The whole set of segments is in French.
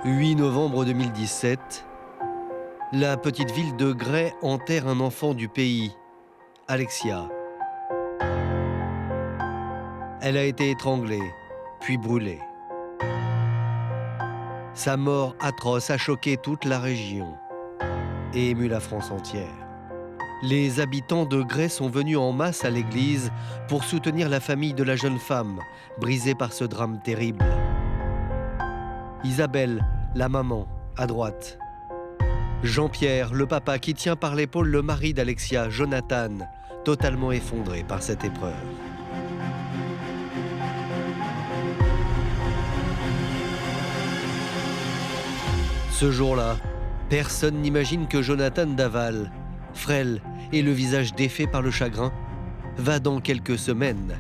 8 novembre 2017, la petite ville de Gray enterre un enfant du pays, Alexia. Elle a été étranglée, puis brûlée. Sa mort atroce a choqué toute la région et ému la France entière. Les habitants de Gray sont venus en masse à l'église pour soutenir la famille de la jeune femme, brisée par ce drame terrible. Isabelle, la maman, à droite. Jean-Pierre, le papa, qui tient par l'épaule le mari d'Alexia, Jonathan, totalement effondré par cette épreuve. Ce jour-là, personne n'imagine que Jonathan Daval, frêle et le visage défait par le chagrin, va dans quelques semaines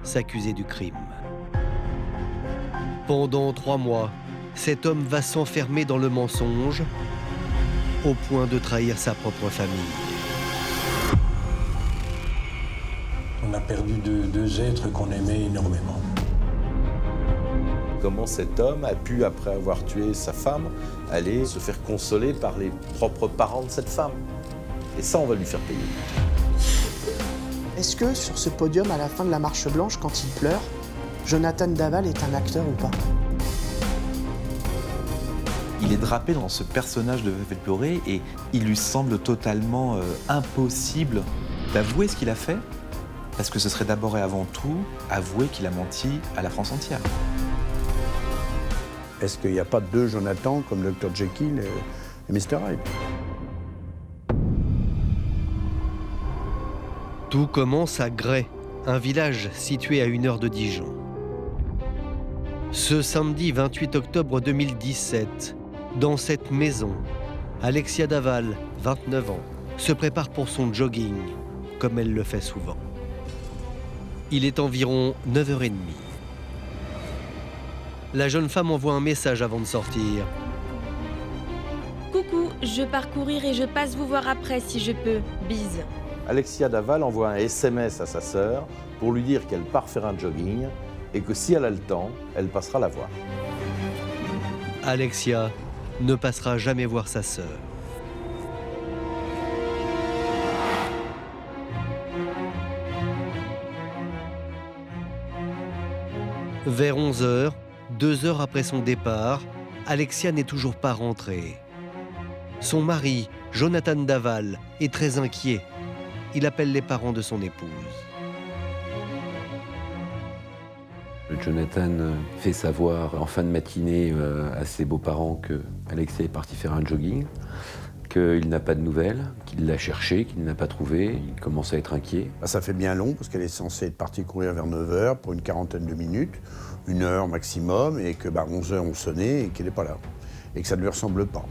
s'accuser du crime. Pendant 3 mois, cet homme va s'enfermer dans le mensonge au point de trahir sa propre famille. On a perdu deux êtres qu'on aimait énormément. Comment cet homme a pu, après avoir tué sa femme, aller se faire consoler par les propres parents de cette femme. Et ça, on va lui faire payer. Est-ce que sur ce podium, à la fin de la marche blanche, quand il pleure, Jonathan Daval est un acteur ou pas? Il est drapé dans ce personnage de Veuf et Pleurer et il lui semble totalement impossible d'avouer ce qu'il a fait, parce que ce serait d'abord et avant tout avouer qu'il a menti à la France entière. Est-ce qu'il n'y a pas deux Jonathan comme Dr Jekyll et Mr Hyde? Tout commence à Gray, un village situé à 1 heure de Dijon. Ce samedi 28 octobre 2017, dans cette maison, Alexia Daval, 29 ans, se prépare pour son jogging, comme elle le fait souvent. Il est environ 9h30. La jeune femme envoie un message avant de sortir. Coucou, je pars courir et je passe vous voir après si je peux. Bise. Alexia Daval envoie un SMS à sa sœur pour lui dire qu'elle part faire un jogging et que si elle a le temps, elle passera la voir. Alexia ne passera jamais voir sa sœur. Vers 11h, 2 heures après son départ, Alexia n'est toujours pas rentrée. Son mari, Jonathan Daval, est très inquiet. Il appelle les parents de son épouse. Jonathan fait savoir en fin de matinée à ses beaux-parents que Alexia est partie faire un jogging, qu'il n'a pas de nouvelles, qu'il l'a cherché, qu'il ne l'a pas trouvé. Il commence à être inquiet. Ça fait bien long parce qu'elle est censée être partie courir vers 9h pour une quarantaine de minutes, 1 heure maximum, et que 11h ont sonné et qu'elle n'est pas là. Et que ça ne lui ressemble pas.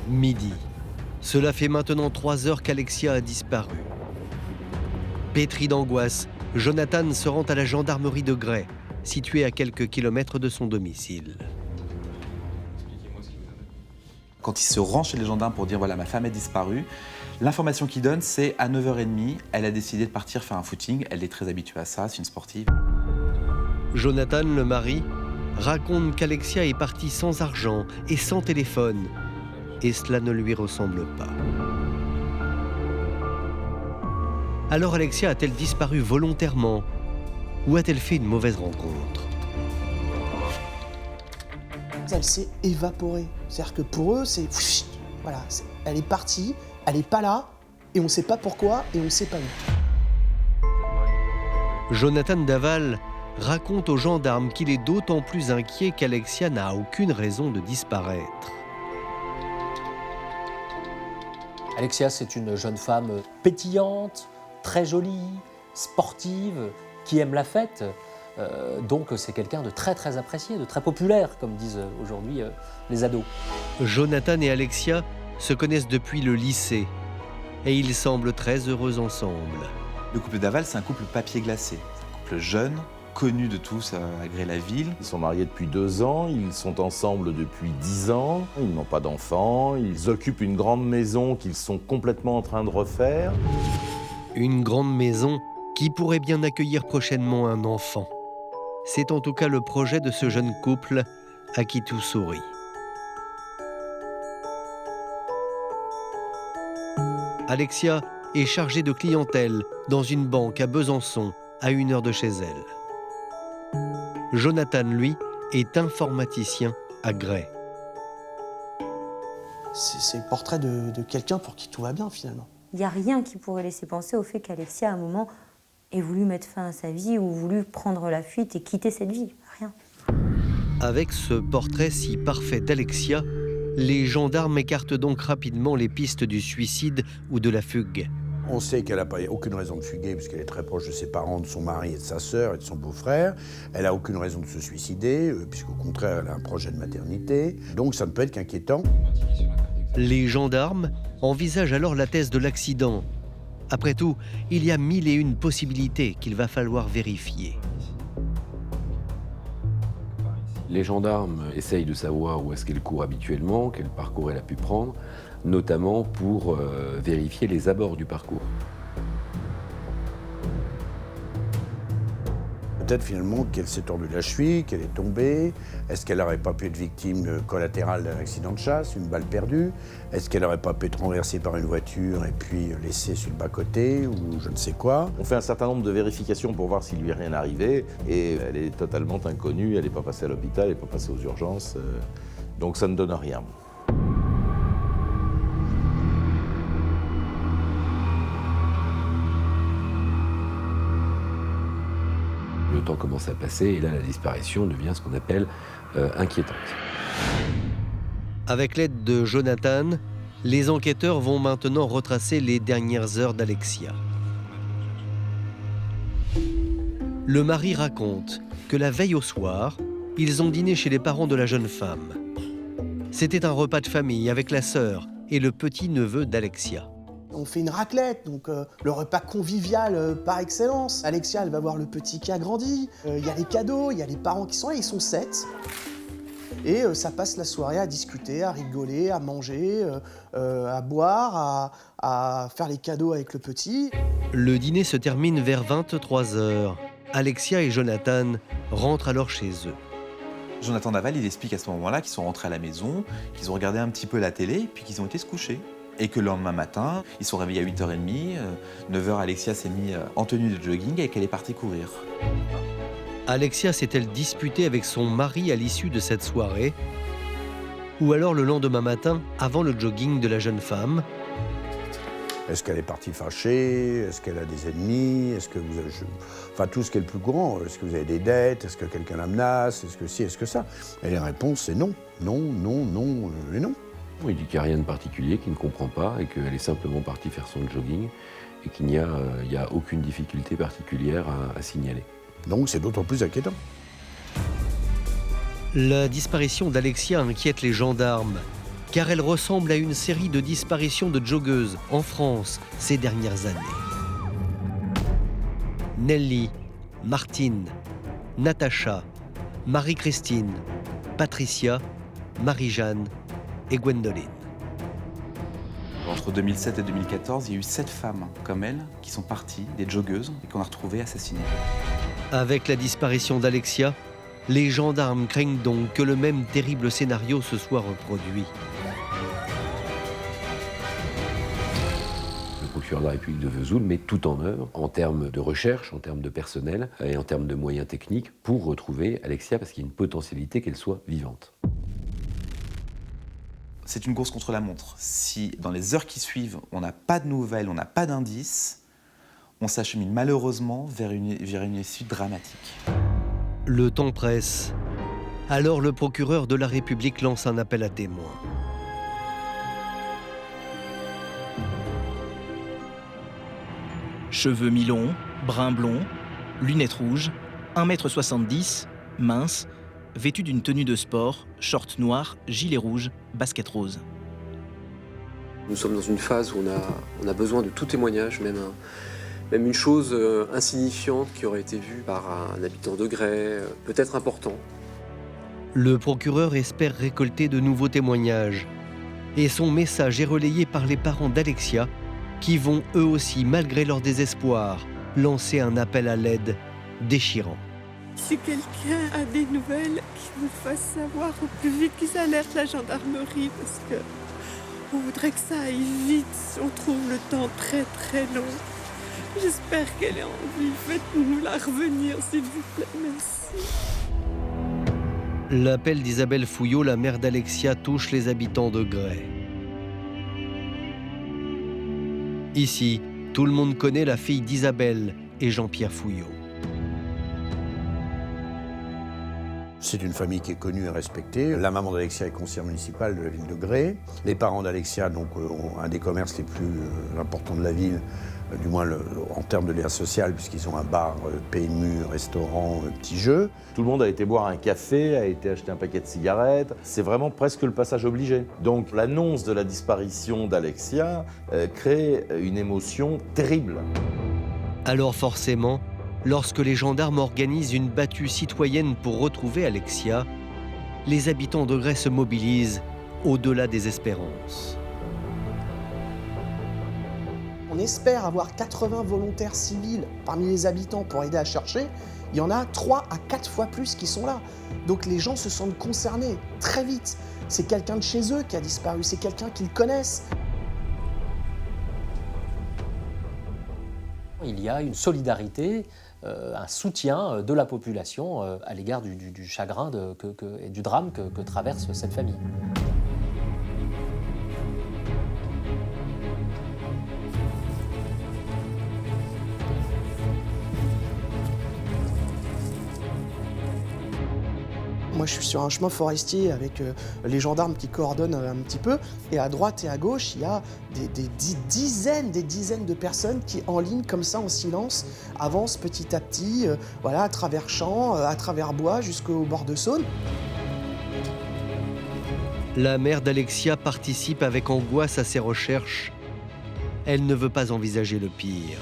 Midi. Cela fait maintenant 3 heures qu'Alexia a disparu. Pétri d'angoisse, Jonathan se rend à la gendarmerie de Gray, située à quelques kilomètres de son domicile. Quand il se rend chez les gendarmes pour dire « voilà, ma femme est disparue », l'information qu'il donne, c'est à 9h30, elle a décidé de partir faire un footing. Elle est très habituée à ça, c'est une sportive. Jonathan, le mari, raconte qu'Alexia est partie sans argent et sans téléphone. Et cela ne lui ressemble pas. Alors Alexia a-t-elle disparu volontairement ou a-t-elle fait une mauvaise rencontre? Elle s'est évaporée. C'est-à-dire que pour eux, c'est... Voilà, elle est partie, elle n'est pas là, et on ne sait pas pourquoi, et on ne sait pas où. Jonathan Daval raconte aux gendarmes qu'il est d'autant plus inquiet qu'Alexia n'a aucune raison de disparaître. Alexia, c'est une jeune femme pétillante, très jolie, sportive, qui aime la fête. Donc c'est quelqu'un de très très apprécié, de très populaire, comme disent aujourd'hui les ados. Jonathan et Alexia se connaissent depuis le lycée et ils semblent très heureux ensemble. Le couple Daval, c'est un couple papier glacé. C'est un couple jeune, connu de tous à Gray-la-Ville. Ils sont mariés depuis 2 ans, ils sont ensemble depuis 10 ans, ils n'ont pas d'enfants, ils occupent une grande maison qu'ils sont complètement en train de refaire. Une grande maison qui pourrait bien accueillir prochainement un enfant. C'est en tout cas le projet de ce jeune couple à qui tout sourit. Alexia est chargée de clientèle dans une banque à Besançon, à 1 heure de chez elle. Jonathan, lui, est informaticien à Gray. C'est le portrait de quelqu'un pour qui tout va bien, finalement. Il n'y a rien qui pourrait laisser penser au fait qu'Alexia, à un moment, ait voulu mettre fin à sa vie ou voulu prendre la fuite et quitter cette vie. Rien. Avec ce portrait si parfait d'Alexia, les gendarmes écartent donc rapidement les pistes du suicide ou de la fugue. On sait qu'elle n'a aucune raison de fuguer puisqu'elle est très proche de ses parents, de son mari et de sa sœur et de son beau-frère. Elle n'a aucune raison de se suicider puisqu'au contraire, elle a un projet de maternité. Donc ça ne peut être qu'inquiétant. Les gendarmes envisagent alors la thèse de l'accident. Après tout, il y a 1001 possibilités qu'il va falloir vérifier. Les gendarmes essayent de savoir où est-ce qu'elle court habituellement, quel parcours elle a pu prendre, notamment pour vérifier les abords du parcours. Peut-être finalement qu'elle s'est tordue la cheville, qu'elle est tombée. Est-ce qu'elle n'aurait pas pu être victime collatérale d'un accident de chasse, une balle perdue? Est-ce qu'elle n'aurait pas pu être renversée par une voiture et puis laissée sur le bas-côté ou je ne sais quoi? On fait un certain nombre de vérifications pour voir s'il lui est rien arrivé et elle est totalement inconnue, elle n'est pas passée à l'hôpital, elle n'est pas passée aux urgences, donc ça ne donne rien. Le temps commence à passer et là, la disparition devient ce qu'on appelle inquiétante. Avec l'aide de Jonathan, les enquêteurs vont maintenant retracer les dernières heures d'Alexia. Le mari raconte que la veille au soir, ils ont dîné chez les parents de la jeune femme. C'était un repas de famille avec la sœur et le petit-neveu d'Alexia. On fait une raclette, donc le repas convivial par excellence. Alexia, elle va voir le petit qui a grandi. Il y a les cadeaux, il y a les parents qui sont là, ils sont 7. Et ça passe la soirée à discuter, à rigoler, à manger, à boire, à faire les cadeaux avec le petit. Le dîner se termine vers 23h. Alexia et Jonathan rentrent alors chez eux. Jonathan Daval, il explique à ce moment-là qu'ils sont rentrés à la maison, qu'ils ont regardé un petit peu la télé, puis qu'ils ont été se coucher. Et que le lendemain matin, ils sont réveillés à 8h30, 9h, Alexia s'est mise en tenue de jogging et qu'elle est partie courir. Alexia s'est-elle disputée avec son mari à l'issue de cette soirée? Ou alors le lendemain matin, avant le jogging de la jeune femme? Est-ce qu'elle est partie fâchée? Est-ce qu'elle a des ennemis? Est-ce que vous avez... Enfin, tout ce qui est le plus courant. Est-ce que vous avez des dettes? Est-ce que quelqu'un la menace? Est-ce que si? Est-ce que ça? Et la réponse, c'est non. Non, non, non et non. Il dit qu'il n'y a rien de particulier, qu'il ne comprend pas et qu'elle est simplement partie faire son jogging et qu'il n'y a, aucune difficulté particulière à signaler. Donc c'est d'autant plus inquiétant. La disparition d'Alexia inquiète les gendarmes, car elle ressemble à une série de disparitions de joggeuses en France ces dernières années. Nelly, Martine, Natacha, Marie-Christine, Patricia, Marie-Jeanne et Gwendoline. Entre 2007 et 2014, il y a eu 7 femmes comme elle qui sont parties, des joggeuses, et qu'on a retrouvées assassinées. Avec la disparition d'Alexia, les gendarmes craignent donc que le même terrible scénario se soit reproduit. Le procureur de la République de Vesoul met tout en œuvre en termes de recherche, en termes de personnel et en termes de moyens techniques pour retrouver Alexia parce qu'il y a une potentialité qu'elle soit vivante. C'est une course contre la montre. Si dans les heures qui suivent, on n'a pas de nouvelles, on n'a pas d'indices, on s'achemine malheureusement vers une issue dramatique. Le temps presse. Alors le procureur de la République lance un appel à témoins. Cheveux mi-longs, brun blond, lunettes rouges, 1m70, mince, vêtu d'une tenue de sport, short noir, gilet rouge, basket rose. Nous sommes dans une phase où on a besoin de tout témoignage, même une chose insignifiante qui aurait été vue par un habitant de Gray, peut-être important. Le procureur espère récolter de nouveaux témoignages. Et son message est relayé par les parents d'Alexia, qui vont eux aussi, malgré leur désespoir, lancer un appel à l'aide déchirant. Si quelqu'un a des nouvelles, qu'il nous fasse savoir au plus vite, qu'ils alertent la gendarmerie, parce que on voudrait que ça aille vite. On trouve le temps très très long. J'espère qu'elle est en vie. Faites-nous la revenir, s'il vous plaît. Merci. L'appel d'Isabelle Fouillot, la mère d'Alexia, touche les habitants de Gray. Ici, tout le monde connaît la fille d'Isabelle et Jean-Pierre Fouillot. C'est une famille qui est connue et respectée. La maman d'Alexia est conseillère municipale de la ville de Gray. Les parents d'Alexia ont un des commerces les plus importants de la ville, du moins en termes de lien social, puisqu'ils ont un bar, PMU, restaurant, petits jeux. Tout le monde a été boire un café, a été acheter un paquet de cigarettes. C'est vraiment presque le passage obligé. Donc l'annonce de la disparition d'Alexia crée une émotion terrible. Alors forcément, lorsque les gendarmes organisent une battue citoyenne pour retrouver Alexia, les habitants de Gray se mobilisent au-delà des espérances. On espère avoir 80 volontaires civils parmi les habitants pour aider à chercher. Il y en a 3 à 4 fois plus qui sont là. Donc les gens se sentent concernés très vite. C'est quelqu'un de chez eux qui a disparu, c'est quelqu'un qu'ils connaissent. Il y a une solidarité, un soutien de la population à l'égard du chagrin et du drame que traverse cette famille. Moi, je suis sur un chemin forestier avec les gendarmes qui coordonnent un petit peu. Et à droite et à gauche, il y a des dizaines de personnes qui, en ligne, comme ça, en silence, avancent petit à petit, voilà, à travers champs, à travers bois, jusqu'au bord de Saône. La mère d'Alexia participe avec angoisse à ces recherches. Elle ne veut pas envisager le pire.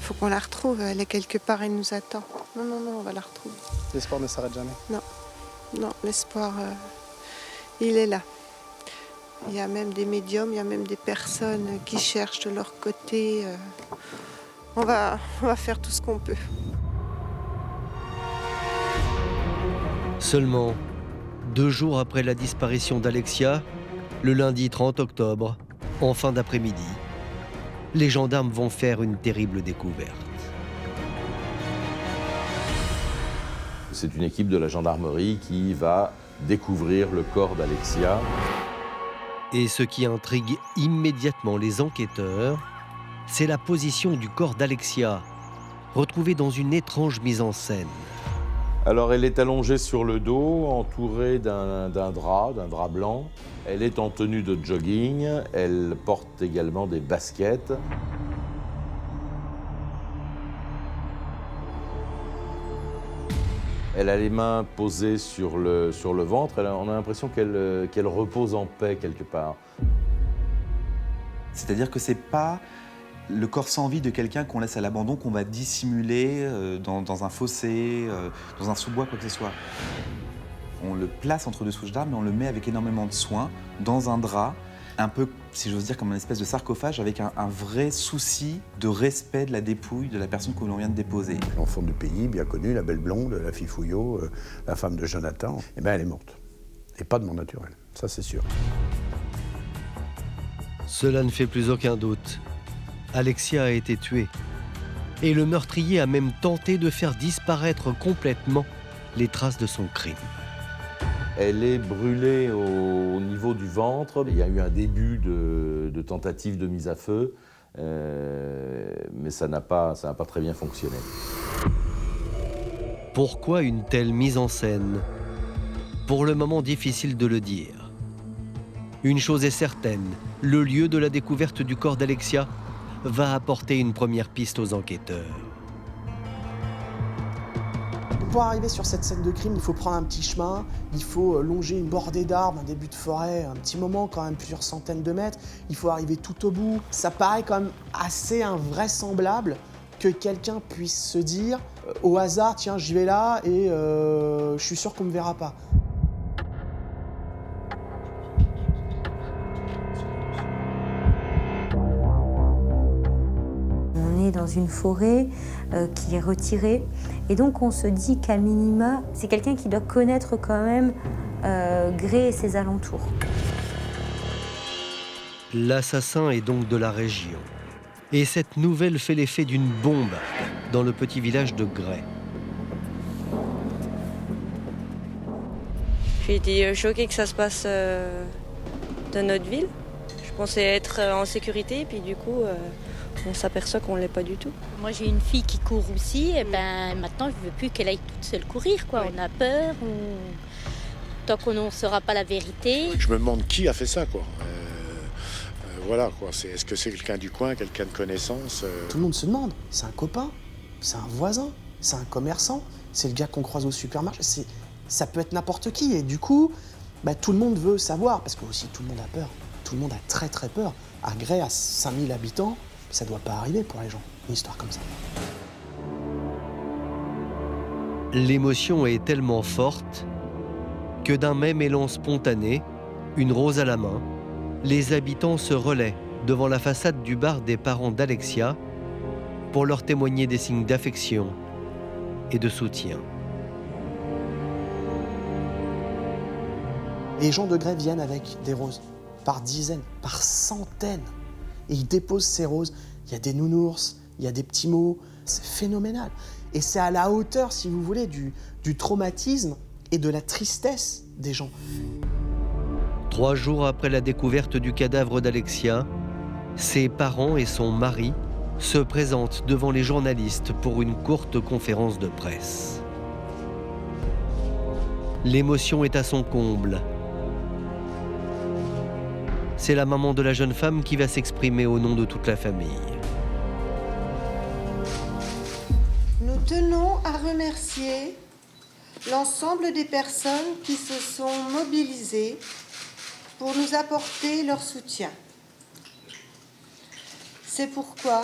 Faut qu'on la retrouve. Elle est quelque part, elle nous attend. Non, on va la retrouver. L'espoir ne s'arrête jamais. Non, l'espoir, il est là. Il y a même des médiums, il y a même des personnes qui cherchent de leur côté. On va faire tout ce qu'on peut. Seulement 2 jours après la disparition d'Alexia, le lundi 30 octobre, en fin d'après-midi, les gendarmes vont faire une terrible découverte. C'est une équipe de la gendarmerie qui va découvrir le corps d'Alexia. Et ce qui intrigue immédiatement les enquêteurs, c'est la position du corps d'Alexia, retrouvée dans une étrange mise en scène. Alors elle est allongée sur le dos, entourée d'un drap blanc. Elle est en tenue de jogging, elle porte également des baskets. Elle a les mains posées sur le ventre. On a l'impression qu'elle repose en paix quelque part. C'est-à-dire que c'est pas le corps sans vie de quelqu'un qu'on laisse à l'abandon, qu'on va dissimuler dans un fossé, dans un sous-bois, quoi que ce soit. On le place entre 2 souches d'arbres, mais on le met avec énormément de soin dans un drap, un peu, si j'ose dire, comme une espèce de sarcophage, avec un vrai souci de respect de la dépouille de la personne que l'on vient de déposer. L'enfant du pays, bien connue, la belle blonde, la fille Fouillot, la femme de Jonathan, eh bien elle est morte. Et pas de mort naturelle, ça c'est sûr. Cela ne fait plus aucun doute. Alexia a été tuée. Et le meurtrier a même tenté de faire disparaître complètement les traces de son crime. Elle est brûlée au niveau du ventre. Il y a eu un début de tentative de mise à feu, mais ça n'a pas très bien fonctionné. Pourquoi une telle mise en scène? Pour le moment, difficile de le dire. Une chose est certaine, le lieu de la découverte du corps d'Alexia va apporter une première piste aux enquêteurs. Pour arriver sur cette scène de crime, il faut prendre un petit chemin, il faut longer une bordée d'arbres, un début de forêt, un petit moment, quand même plusieurs centaines de mètres. Il faut arriver tout au bout. Ça paraît quand même assez invraisemblable que quelqu'un puisse se dire au hasard, tiens, j'y vais là et je suis sûr qu'on ne me verra pas. On est dans une forêt qui est retirée Et donc on se dit qu'à minima, c'est quelqu'un qui doit connaître quand même Gray et ses alentours. L'assassin est donc de la région. Et cette nouvelle fait l'effet d'une bombe dans le petit village de Gray. J'ai été choquée que ça se passe dans notre ville. Je pensais être en sécurité, puis du coup, on s'aperçoit qu'on ne l'est pas du tout. Moi, j'ai une fille qui court aussi, et ben maintenant, je ne veux plus qu'elle aille toute seule courir, quoi. Oui. On a peur, tant qu'on ne saura pas la vérité. Je me demande qui a fait ça, quoi. Voilà, quoi. Est-ce que c'est quelqu'un du coin, quelqu'un de connaissance Tout le monde se demande. C'est un copain, c'est un voisin, c'est un commerçant, c'est le gars qu'on croise au supermarché. Ça peut être n'importe qui. Et du coup, tout le monde veut savoir, parce que aussi tout le monde a peur. Tout le monde a très très peur. À Gray, à 5000 habitants, ça doit pas arriver pour les gens, une histoire comme ça. L'émotion est tellement forte que d'un même élan spontané, une rose à la main, les habitants se relaient devant la façade du bar des parents d'Alexia pour leur témoigner des signes d'affection et de soutien. Les gens de Gray viennent avec des roses, par dizaines, par centaines. Et ils déposent ces roses. Il y a des nounours, il y a des petits mots. C'est phénoménal. Et c'est à la hauteur, si vous voulez, du traumatisme et de la tristesse des gens. 3 jours après la découverte du cadavre d'Alexia, ses parents et son mari se présentent devant les journalistes pour une courte conférence de presse. L'émotion est à son comble. C'est la maman de la jeune femme qui va s'exprimer au nom de toute la famille. Nous tenons à remercier l'ensemble des personnes qui se sont mobilisées pour nous apporter leur soutien. C'est pourquoi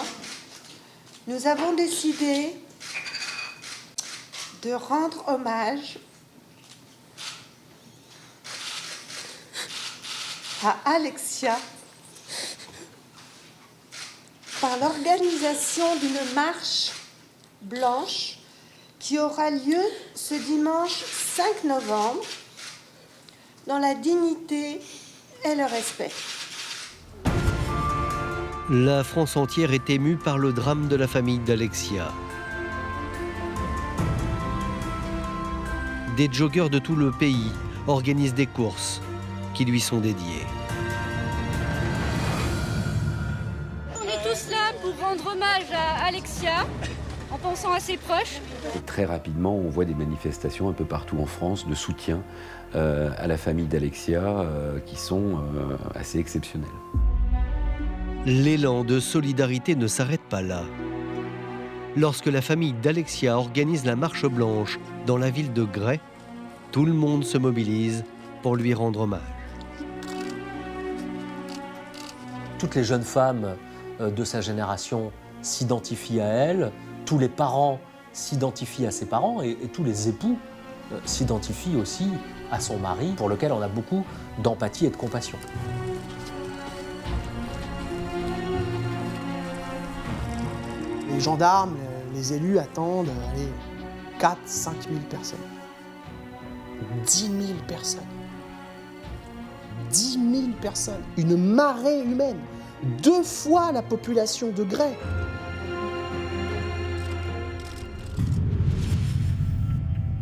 nous avons décidé de rendre hommage à Alexia par l'organisation d'une marche blanche qui aura lieu ce dimanche 5 novembre dans la dignité et le respect. La France entière est émue par le drame de la famille d'Alexia. Des joggeurs de tout le pays organisent des courses qui lui sont dédiées. On est tous là pour rendre hommage à Alexia, en pensant à ses proches. Et très rapidement, on voit des manifestations un peu partout en France de soutien à la famille d'Alexia qui sont assez exceptionnelles. L'élan de solidarité ne s'arrête pas là. Lorsque la famille d'Alexia organise la marche blanche dans la ville de Gray, tout le monde se mobilise pour lui rendre hommage. Toutes les jeunes femmes de sa génération s'identifient à elle, tous les parents s'identifient à ses parents et tous les époux s'identifient aussi à son mari, pour lequel on a beaucoup d'empathie et de compassion. Les gendarmes, les élus attendent 4 000 à 5 000 personnes. 10 000 personnes. 10 000 personnes. Une marée humaine. 2 fois la population de Gray.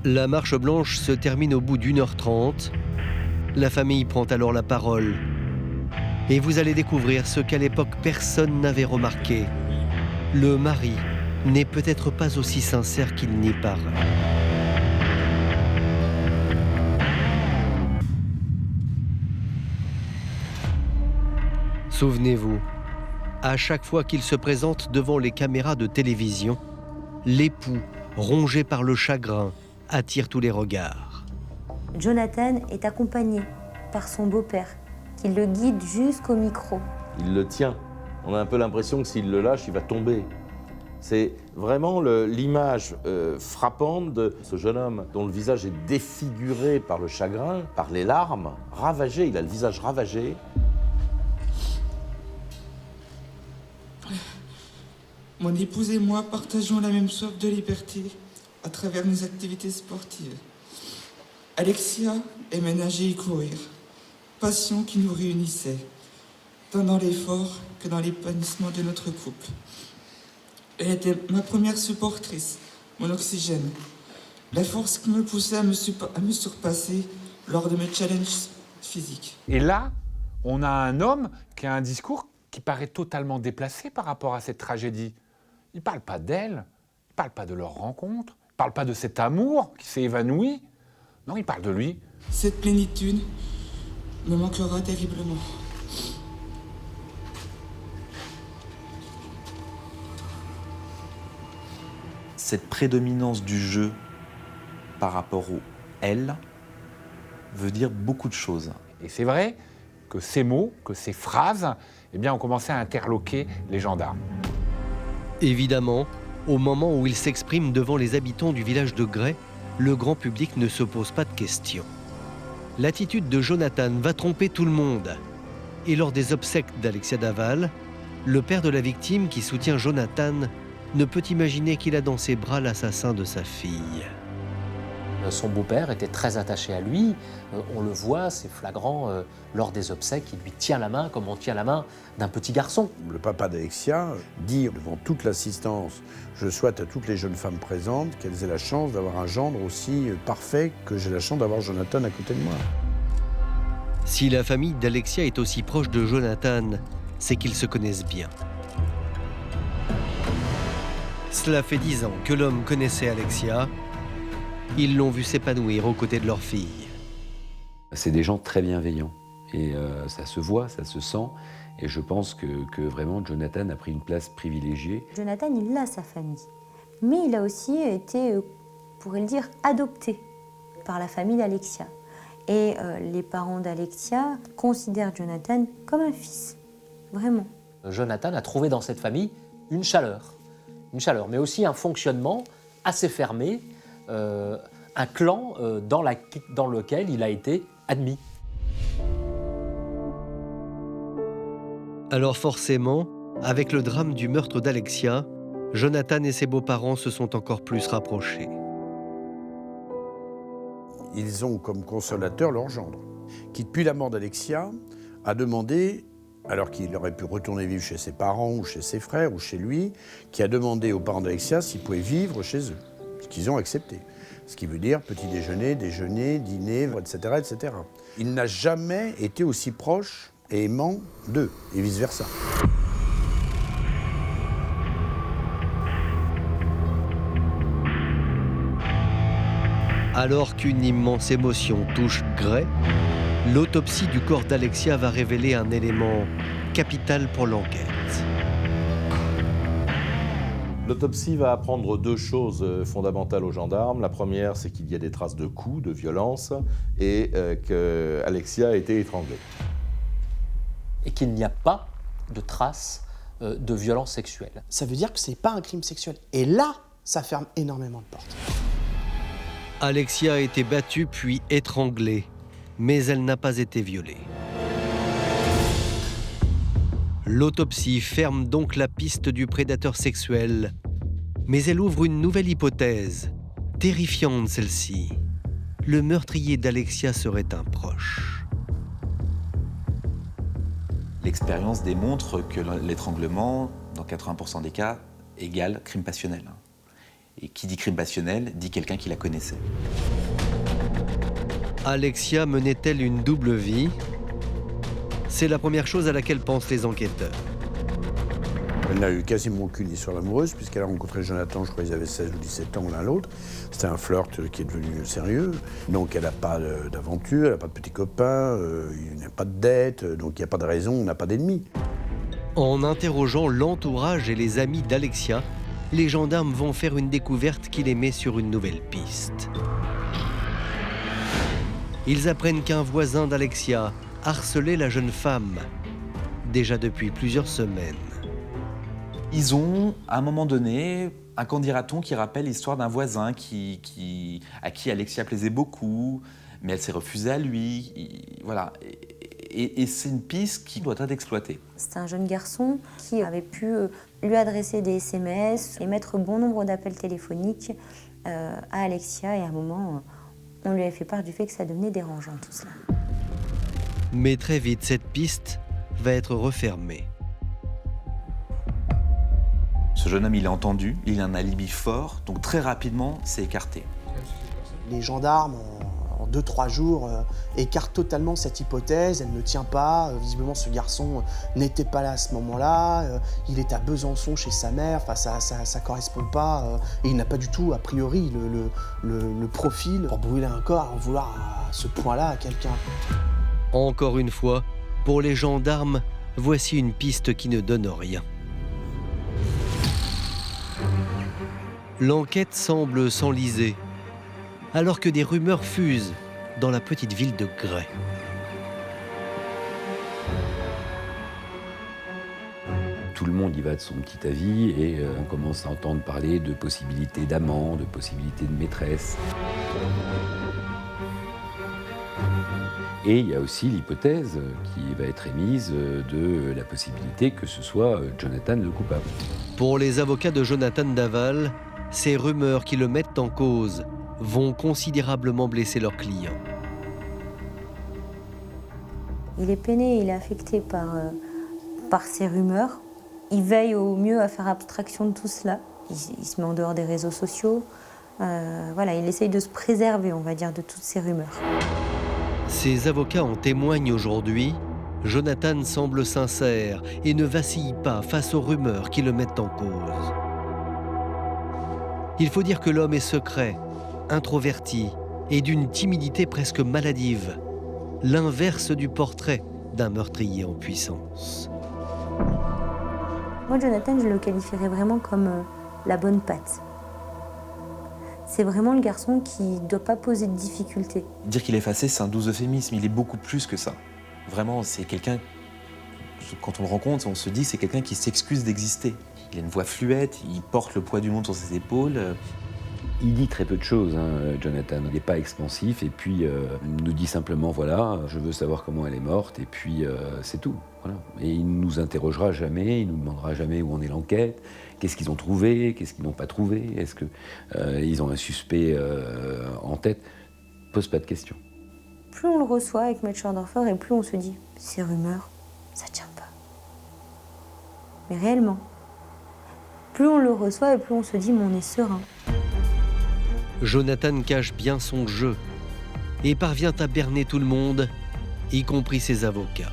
La marche blanche se termine au bout d'1h30. La famille prend alors la parole. Et vous allez découvrir ce qu'à l'époque personne n'avait remarqué. Le mari n'est peut-être pas aussi sincère qu'il n'y paraît. Souvenez-vous, à chaque fois qu'il se présente devant les caméras de télévision, l'époux, rongé par le chagrin, attire tous les regards. Jonathan est accompagné par son beau-père, qui le guide jusqu'au micro. Il le tient. On a un peu l'impression que s'il le lâche, il va tomber. C'est vraiment l'image frappante de ce jeune homme dont le visage est défiguré par le chagrin, par les larmes, ravagé, il a le visage ravagé. Mon épouse et moi partageons la même soif de liberté. à travers nos activités sportives. Alexia aimait nager et courir, passion qui nous réunissait, tant dans l'effort que dans l'épanouissement de notre couple. Elle était ma première supportrice, mon oxygène, la force qui me poussait à me surpasser lors de mes challenges physiques. Et là, on a un homme qui a un discours qui paraît totalement déplacé par rapport à cette tragédie. Il ne parle pas d'elle, il ne parle pas de leur rencontre, il ne parle pas de cet amour qui s'est évanoui. Non, il parle de lui. Cette plénitude me manquera terriblement. Cette prédominance du jeu par rapport au « elle » veut dire beaucoup de choses. Et c'est vrai que ces mots, que ces phrases, eh bien, ont commencé à interloquer les gendarmes. Évidemment, au moment où il s'exprime devant les habitants du village de Gray, le grand public ne se pose pas de questions. L'attitude de Jonathan va tromper tout le monde. Et lors des obsèques d'Alexia Daval, le père de la victime qui soutient Jonathan ne peut imaginer qu'il a dans ses bras l'assassin de sa fille. Son beau-père était très attaché à lui. On le voit, c'est flagrant, lors des obsèques, il lui tient la main comme on tient la main d'un petit garçon. Le papa d'Alexia dit devant toute l'assistance « Je souhaite à toutes les jeunes femmes présentes qu'elles aient la chance d'avoir un gendre aussi parfait que j'ai la chance d'avoir Jonathan à côté de moi. » Si la famille d'Alexia est aussi proche de Jonathan, c'est qu'ils se connaissent bien. Cela fait 10 ans que l'homme connaissait Alexia. Ils l'ont vu s'épanouir aux côtés de leur fille. C'est des gens très bienveillants. Et ça se voit, ça se sent. Et je pense que vraiment Jonathan a pris une place privilégiée. Jonathan, il a sa famille. Mais il a aussi été, on pourrait le dire, adopté par la famille d'Alexia. Et les parents d'Alexia considèrent Jonathan comme un fils. Vraiment. Jonathan a trouvé dans cette famille une chaleur, mais aussi un fonctionnement assez fermé, un clan dans lequel il a été admis. Alors forcément, avec le drame du meurtre d'Alexia, Jonathan et ses beaux-parents se sont encore plus rapprochés. Ils ont comme consolateur leur gendre, qui depuis la mort d'Alexia a demandé, alors qu'il aurait pu retourner vivre chez ses parents ou chez ses frères ou chez lui, qui a demandé aux parents d'Alexia s'ils pouvaient vivre chez eux, ce qu'ils ont accepté. Ce qui veut dire petit déjeuner, déjeuner, dîner, etc., etc. Il n'a jamais été aussi proche et aimant d'eux, et vice-versa. Alors qu'une immense émotion touche Gray, l'autopsie du corps d'Alexia va révéler un élément capital pour l'enquête. L'autopsie va apprendre deux choses fondamentales aux gendarmes. La première, c'est qu'il y a des traces de coups, de violence, et qu'Alexia a été étranglée. Et qu'il n'y a pas de traces de violence sexuelle. Ça veut dire que ce n'est pas un crime sexuel. Et là, ça ferme énormément de portes. Alexia a été battue puis étranglée, mais elle n'a pas été violée. L'autopsie ferme donc la piste du prédateur sexuel, mais elle ouvre une nouvelle hypothèse, terrifiante celle-ci. Le meurtrier d'Alexia serait un proche. L'expérience démontre que l'étranglement, dans 80% des cas, égale crime passionnel. Et qui dit crime passionnel, dit quelqu'un qui la connaissait. Alexia menait-elle une double vie ? C'est la première chose à laquelle pensent les enquêteurs. Elle n'a eu quasiment aucune histoire amoureuse, puisqu'elle a rencontré Jonathan, je crois qu'ils avaient 16 ou 17 ans l'un l'autre. C'était un flirt qui est devenu sérieux. Donc elle n'a pas d'aventure, elle n'a pas de petits copains, il n'y a pas de dette, donc il n'y a pas de raison, on n'a pas d'ennemis. En interrogeant l'entourage et les amis d'Alexia, les gendarmes vont faire une découverte qui les met sur une nouvelle piste. Ils apprennent qu'un voisin d'Alexia harcelait la jeune femme, déjà depuis plusieurs semaines. Ils ont, à un moment donné, un qu'en dira-t-on qui rappelle l'histoire d'un voisin à qui Alexia plaisait beaucoup, mais elle s'est refusée à lui. Voilà. Et c'est une piste qui doit être exploitée. C'est un jeune garçon qui avait pu lui adresser des SMS, émettre bon nombre d'appels téléphoniques à Alexia et à un moment, on lui avait fait part du fait que ça devenait dérangeant tout cela. Mais très vite, cette piste va être refermée. Ce jeune homme, il est entendu, il a un alibi fort, donc très rapidement, c'est écarté. Les gendarmes, en 2-3 jours, écartent totalement cette hypothèse, elle ne tient pas. Visiblement, ce garçon n'était pas là à ce moment-là, il est à Besançon chez sa mère, enfin, ça correspond pas. Et il n'a pas du tout, a priori, le profil pour brûler un corps, en vouloir à ce point-là à quelqu'un. Encore une fois, pour les gendarmes, voici une piste qui ne donne rien. L'enquête semble s'enliser, alors que des rumeurs fusent dans la petite ville de Gray. Tout le monde y va de son petit avis et on commence à entendre parler de possibilités d'amant, de possibilités de maîtresse. Et il y a aussi l'hypothèse qui va être émise de la possibilité que ce soit Jonathan le coupable. Pour les avocats de Jonathan Daval, ces rumeurs qui le mettent en cause vont considérablement blesser leurs clients. Il est peiné, il est affecté par ces rumeurs. Il veille au mieux à faire abstraction de tout cela. Il se met en dehors des réseaux sociaux. Voilà, il essaye de se préserver, on va dire, de toutes ces rumeurs. Ses avocats en témoignent aujourd'hui. Jonathan semble sincère et ne vacille pas face aux rumeurs qui le mettent en cause. Il faut dire que l'homme est secret, introverti et d'une timidité presque maladive. L'inverse du portrait d'un meurtrier en puissance. Moi, Jonathan, je le qualifierais vraiment comme la bonne patte. C'est vraiment le garçon qui ne doit pas poser de difficultés. Dire qu'il est effacé, c'est un doux euphémisme, il est beaucoup plus que ça. Vraiment, c'est quelqu'un, quand on le rencontre, on se dit c'est quelqu'un qui s'excuse d'exister. Il a une voix fluette, il porte le poids du monde sur ses épaules. Il dit très peu de choses, Jonathan. Il n'est pas expansif et puis il nous dit simplement voilà, je veux savoir comment elle est morte et puis c'est tout. Voilà. Et il ne nous interrogera jamais, il ne nous demandera jamais où en est l'enquête, qu'est-ce qu'ils ont trouvé, qu'est-ce qu'ils n'ont pas trouvé, est-ce qu'ils ont un suspect en tête. Pose pas de questions. Plus on le reçoit avec Maître Schordorfer et plus on se dit ces rumeurs, ça tient pas. Mais réellement, plus on le reçoit et plus on se dit mais on est serein. Jonathan cache bien son jeu et parvient à berner tout le monde, y compris ses avocats.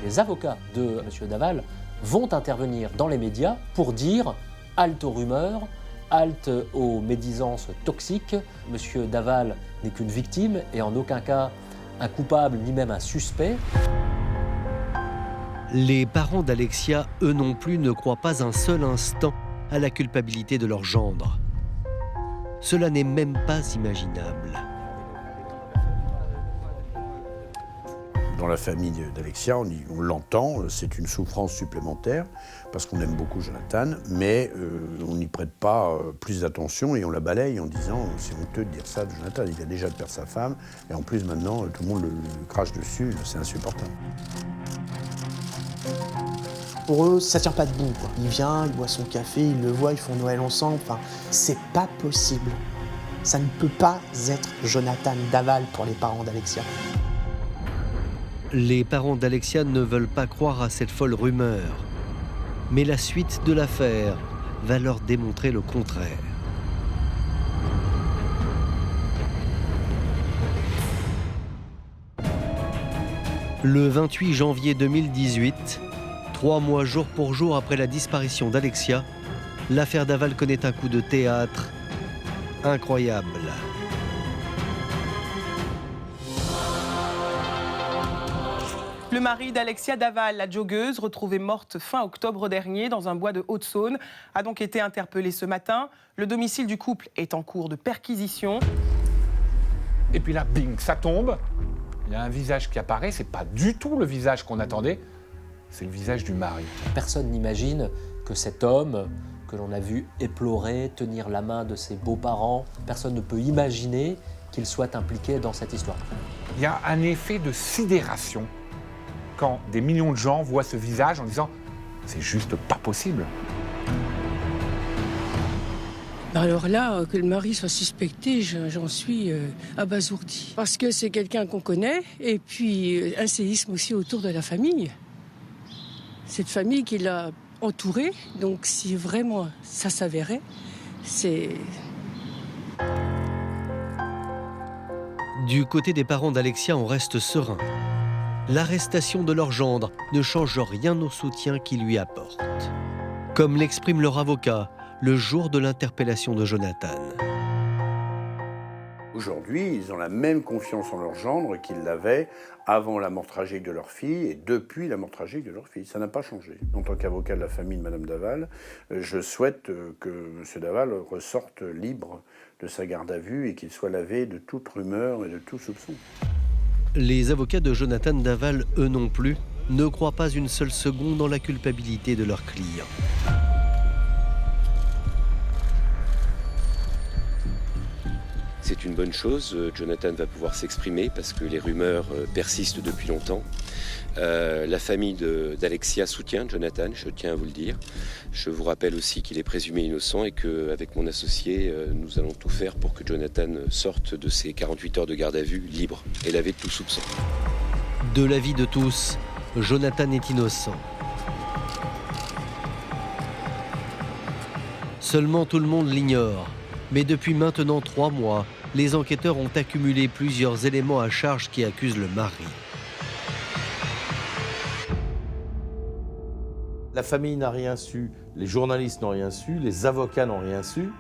Les avocats de M. Daval vont intervenir dans les médias pour dire halte aux rumeurs, halte aux médisances toxiques. M. Daval n'est qu'une victime et en aucun cas un coupable ni même un suspect. Les parents d'Alexia, eux non plus, ne croient pas un seul instant à la culpabilité de leur gendre. Cela n'est même pas imaginable. Dans la famille d'Alexia, on l'entend, c'est une souffrance supplémentaire, parce qu'on aime beaucoup Jonathan, mais on n'y prête pas plus d'attention et on la balaye en disant « c'est honteux de dire ça de Jonathan, il a déjà perdu sa femme, et en plus maintenant tout le monde le crache dessus, c'est insupportable ». Pour eux, ça tient pas debout, quoi. Il vient, il boit son café, ils le voient, ils font Noël ensemble, enfin, c'est pas possible. Ça ne peut pas être Jonathan Daval pour les parents d'Alexia. Les parents d'Alexia ne veulent pas croire à cette folle rumeur. Mais la suite de l'affaire va leur démontrer le contraire. Le 28 janvier 2018, 3 mois jour pour jour après la disparition d'Alexia, l'affaire Daval connaît un coup de théâtre incroyable. Le mari d'Alexia Daval, la joggeuse, retrouvée morte fin octobre dernier dans un bois de Haute-Saône, a donc été interpellé ce matin. Le domicile du couple est en cours de perquisition. Et puis là, bing, ça tombe. Il y a un visage qui apparaît, c'est pas du tout le visage qu'on attendait, c'est le visage du mari. Personne n'imagine que cet homme que l'on a vu éplorer, tenir la main de ses beaux-parents, personne ne peut imaginer qu'il soit impliqué dans cette histoire. Il y a un effet de sidération quand des millions de gens voient ce visage en disant « c'est juste pas possible ». Alors là, que le mari soit suspecté, j'en suis abasourdie. Parce que c'est quelqu'un qu'on connaît, et puis un séisme aussi autour de la famille. Cette famille qui l'a entouré, donc si vraiment ça s'avérait, c'est... Du côté des parents d'Alexia, on reste serein. L'arrestation de leur gendre ne change rien au soutien qu'ils lui apportent. Comme l'exprime leur avocat le jour de l'interpellation de Jonathan. Aujourd'hui, ils ont la même confiance en leur gendre qu'ils l'avaient avant la mort tragique de leur fille et depuis la mort tragique de leur fille. Ça n'a pas changé. En tant qu'avocat de la famille de Mme Daval, je souhaite que M. Daval ressorte libre de sa garde à vue et qu'il soit lavé de toute rumeur et de tout soupçon. Les avocats de Jonathan Daval, eux non plus, ne croient pas une seule seconde dans la culpabilité de leur client. C'est une bonne chose, Jonathan va pouvoir s'exprimer parce que les rumeurs persistent depuis longtemps. La famille d'Alexia soutient Jonathan, je tiens à vous le dire. Je vous rappelle aussi qu'il est présumé innocent et qu'avec mon associé, nous allons tout faire pour que Jonathan sorte de ses 48 heures de garde à vue libre et lavé de tout soupçon. De l'avis de tous, Jonathan est innocent. Seulement tout le monde l'ignore. Mais depuis maintenant 3 mois, les enquêteurs ont accumulé plusieurs éléments à charge qui accusent le mari. La famille n'a rien su, les journalistes n'ont rien su, les avocats n'ont rien su.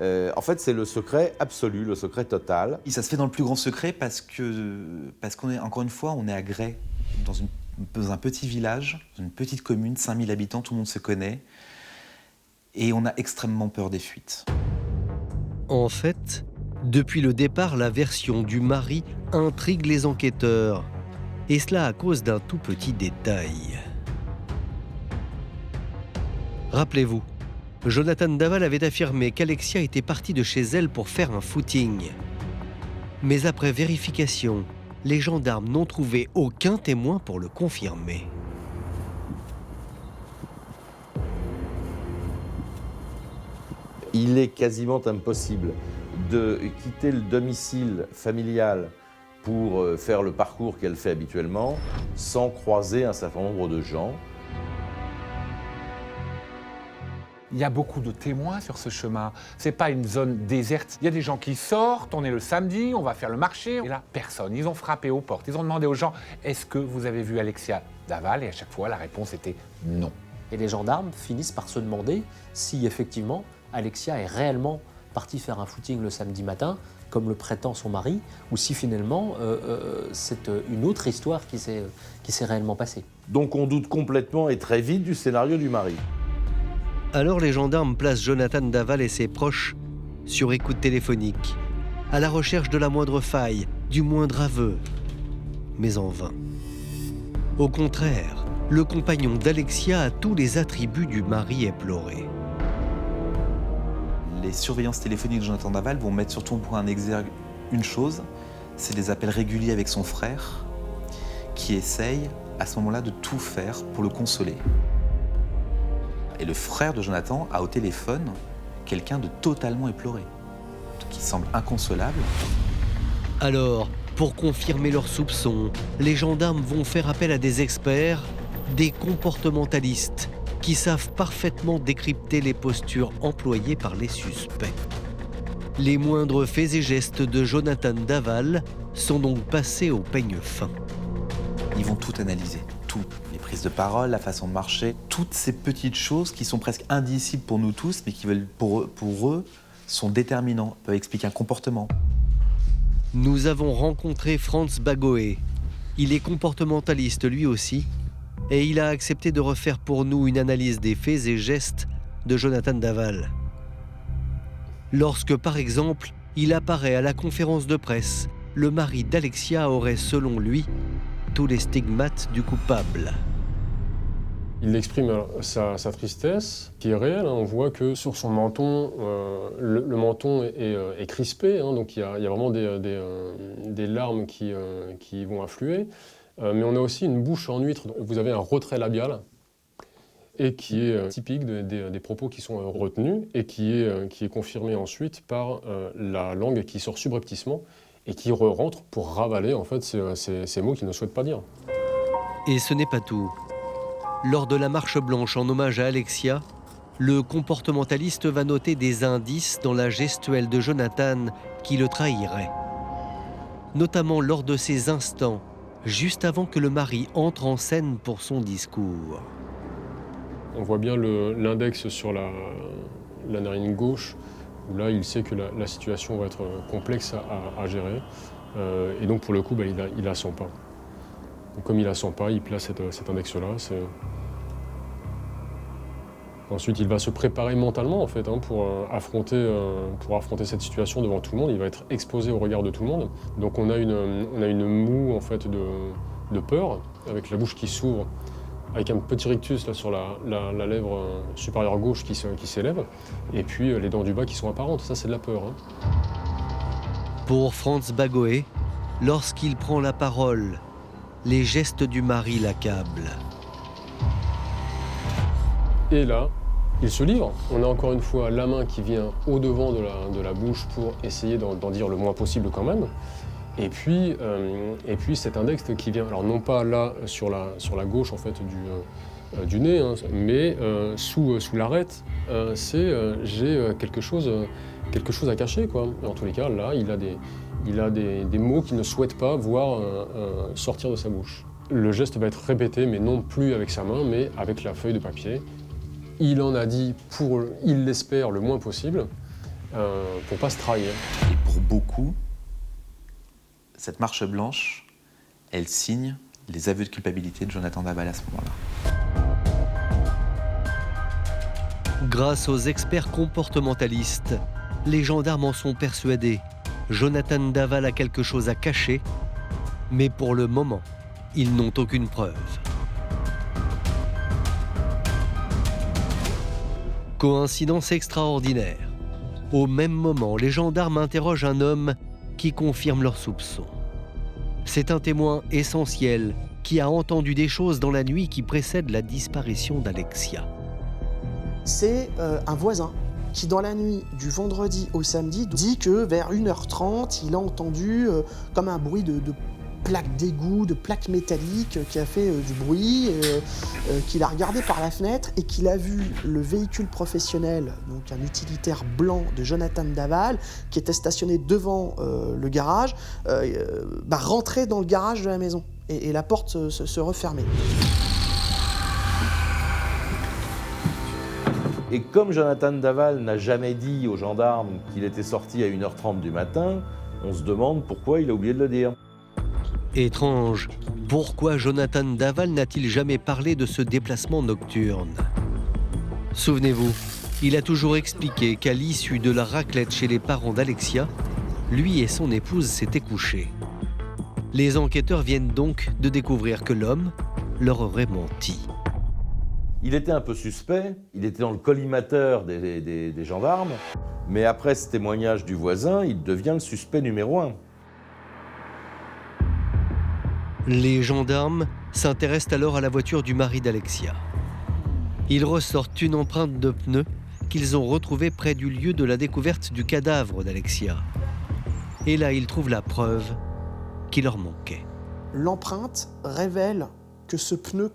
En fait, c'est le secret absolu, le secret total. Et ça se fait dans le plus grand secret parce qu'on est, encore une fois, on est à Gray, dans un petit village, dans une petite commune, 5000 habitants, tout le monde se connaît. Et on a extrêmement peur des fuites. En fait, depuis le départ, la version du mari intrigue les enquêteurs. Et cela à cause d'un tout petit détail. Rappelez-vous, Jonathan Daval avait affirmé qu'Alexia était partie de chez elle pour faire un footing. Mais après vérification, les gendarmes n'ont trouvé aucun témoin pour le confirmer. Il est quasiment impossible de quitter le domicile familial pour faire le parcours qu'elle fait habituellement sans croiser un certain nombre de gens. Il y a beaucoup de témoins sur ce chemin. C'est pas une zone déserte. Il y a des gens qui sortent, on est le samedi, on va faire le marché. Et là, personne. Ils ont frappé aux portes. Ils ont demandé aux gens, est-ce que vous avez vu Alexia Daval? Et à chaque fois, la réponse était non. Et les gendarmes finissent par se demander si effectivement Alexia est réellement partie faire un footing le samedi matin, comme le prétend son mari, ou si finalement c'est une autre histoire qui s'est réellement passée. Donc on doute complètement et très vite du scénario du mari. Alors les gendarmes placent Jonathan Daval et ses proches sur écoute téléphonique, à la recherche de la moindre faille, du moindre aveu, mais en vain. Au contraire, le compagnon d'Alexia a tous les attributs du mari éploré. Les surveillances téléphoniques de Jonathan Daval vont mettre surtout pour un exergue une chose, c'est des appels réguliers avec son frère, qui essaye à ce moment-là de tout faire pour le consoler. Et le frère de Jonathan a au téléphone quelqu'un de totalement éploré, qui semble inconsolable. Alors, pour confirmer leurs soupçons, les gendarmes vont faire appel à des experts, des comportementalistes, qui savent parfaitement décrypter les postures employées par les suspects. Les moindres faits et gestes de Jonathan Daval sont donc passés au peigne fin. Ils vont tout analyser, tout. Les prises de parole, la façon de marcher, toutes ces petites choses qui sont presque indicibles pour nous tous, mais qui pour eux sont déterminants, peuvent expliquer un comportement. Nous avons rencontré Franz Bagoé. Il est comportementaliste lui aussi, et il a accepté de refaire pour nous une analyse des faits et gestes de Jonathan Daval. Lorsque, par exemple, il apparaît à la conférence de presse, le mari d'Alexia aurait, selon lui, tous les stigmates du coupable. Il exprime sa tristesse, qui est réelle. On voit que sur son menton, le menton est crispé, donc il y a vraiment des larmes qui vont affluer. Mais on a aussi une bouche en huître. Vous avez un retrait labial. et qui est typique des propos qui sont retenus et qui est confirmé ensuite par la langue qui sort subrepticement et qui rentre pour ravaler en fait ces mots qu'il ne souhaite pas dire. Et ce n'est pas tout. Lors de la marche blanche en hommage à Alexia, le comportementaliste va noter des indices dans la gestuelle de Jonathan qui le trahirait. Notamment lors de ces instants, juste avant que le mari entre en scène pour son discours. On voit bien l'index sur la narine gauche, où là, il sait que la situation va être complexe à gérer. Et donc, pour le coup, il la sent pas. Donc, comme il la sent pas, il place cet index-là. Ensuite, il va se préparer mentalement, en fait, pour affronter cette situation devant tout le monde. Il va être exposé au regard de tout le monde. Donc, on a une moue, en fait, de peur, avec la bouche qui s'ouvre, avec un petit rictus là, sur la lèvre supérieure gauche qui s'élève, et puis les dents du bas qui sont apparentes. Ça, c'est de la peur. Pour Franz Bagoé, lorsqu'il prend la parole, les gestes du mari l'accablent. Et là, il se livre. On a encore une fois la main qui vient au-devant de la bouche pour essayer d'en dire le moins possible quand même. Et puis cet index qui vient, alors non pas là sur la gauche en fait du nez, mais sous l'arête, j'ai quelque chose à cacher quoi. En tous les cas, là, il a des mots qu'il ne souhaite pas voir sortir de sa bouche. Le geste va être répété, mais non plus avec sa main, mais avec la feuille de papier. Il en a dit, il l'espère, le moins possible, pour pas se trahir. Et pour beaucoup, cette marche blanche, elle signe les aveux de culpabilité de Jonathan Daval à ce moment-là. Grâce aux experts comportementalistes, les gendarmes en sont persuadés. Jonathan Daval a quelque chose à cacher, mais pour le moment, ils n'ont aucune preuve. Coïncidence extraordinaire. Au même moment, les gendarmes interrogent un homme qui confirme leurs soupçons. C'est un témoin essentiel qui a entendu des choses dans la nuit qui précède la disparition d'Alexia. C'est un voisin qui, dans la nuit du vendredi au samedi, dit que vers 1h30, il a entendu comme un bruit de plaques d'égout, de plaques métalliques qui a fait du bruit, qu'il a regardé par la fenêtre et qu'il a vu le véhicule professionnel, donc un utilitaire blanc de Jonathan Daval, qui était stationné devant le garage, rentrer dans le garage de la maison et la porte se refermer. Et comme Jonathan Daval n'a jamais dit aux gendarmes qu'il était sorti à 1h30 du matin, on se demande pourquoi il a oublié de le dire. Étrange, pourquoi Jonathan Daval n'a-t-il jamais parlé de ce déplacement nocturne? Souvenez-vous, il a toujours expliqué qu'à l'issue de la raclette chez les parents d'Alexia, lui et son épouse s'étaient couchés. Les enquêteurs viennent donc de découvrir que l'homme leur aurait menti. Il était un peu suspect, il était dans le collimateur des gendarmes, mais après ce témoignage du voisin, il devient le suspect numéro 1. Les gendarmes s'intéressent alors à la voiture du mari d'Alexia. Ils ressortent une empreinte de pneu qu'ils ont retrouvée près du lieu de la découverte du cadavre d'Alexia. Et là, ils trouvent la preuve qui leur manquait. L'empreinte révèle que ce pneu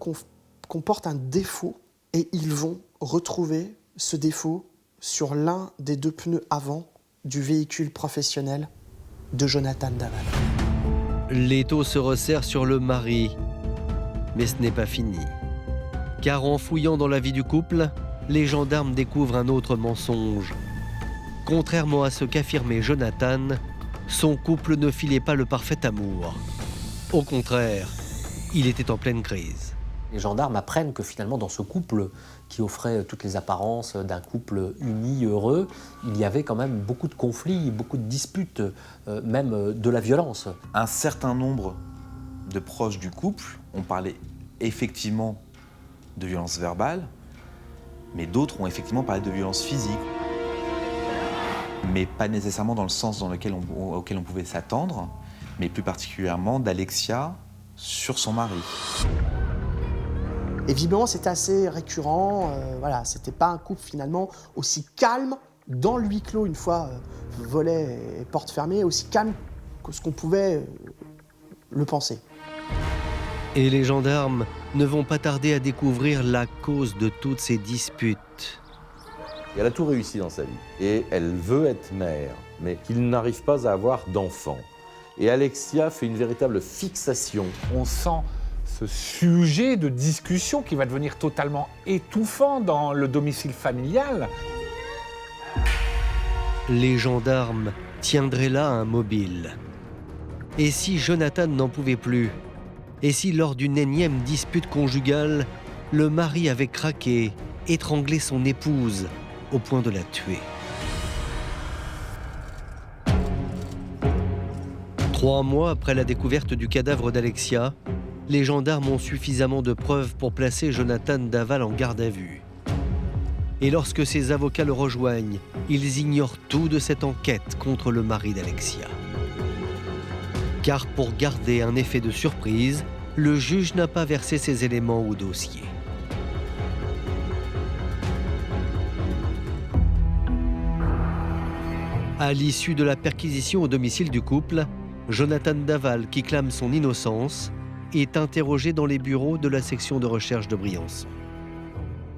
comporte un défaut et ils vont retrouver ce défaut sur l'un des 2 pneus avant du véhicule professionnel de Jonathan Daval. L'étau se resserre sur le mari, mais ce n'est pas fini. Car en fouillant dans la vie du couple, les gendarmes découvrent un autre mensonge. Contrairement à ce qu'affirmait Jonathan, son couple ne filait pas le parfait amour. Au contraire, il était en pleine crise. Les gendarmes apprennent que finalement dans ce couple qui offrait toutes les apparences d'un couple uni, heureux, il y avait quand même beaucoup de conflits, beaucoup de disputes, même de la violence. Un certain nombre de proches du couple ont parlé effectivement de violence verbale, mais d'autres ont effectivement parlé de violence physique. Mais pas nécessairement dans le sens auquel on pouvait s'attendre, mais plus particulièrement d'Alexia sur son mari. Et visiblement, c'était assez récurrent. Voilà, c'était pas un couple finalement aussi calme dans le huis clos, une fois volet et porte fermée, aussi calme que ce qu'on pouvait le penser. Et les gendarmes ne vont pas tarder à découvrir la cause de toutes ces disputes. Elle a tout réussi dans sa vie. Et elle veut être mère, mais qu'il n'arrive pas à avoir d'enfant. Et Alexia fait une véritable fixation. On sent ce sujet de discussion qui va devenir totalement étouffant dans le domicile familial. Les gendarmes tiendraient là un mobile. Et si Jonathan n'en pouvait plus? Et si lors d'une énième dispute conjugale, le mari avait craqué, étranglé son épouse au point de la tuer? 3 mois après la découverte du cadavre d'Alexia, les gendarmes ont suffisamment de preuves pour placer Jonathan Daval en garde à vue. Et lorsque ses avocats le rejoignent, ils ignorent tout de cette enquête contre le mari d'Alexia. Car pour garder un effet de surprise, le juge n'a pas versé ces éléments au dossier. À l'issue de la perquisition au domicile du couple, Jonathan Daval, qui clame son innocence, est interrogé dans les bureaux de la section de recherche de Briançon.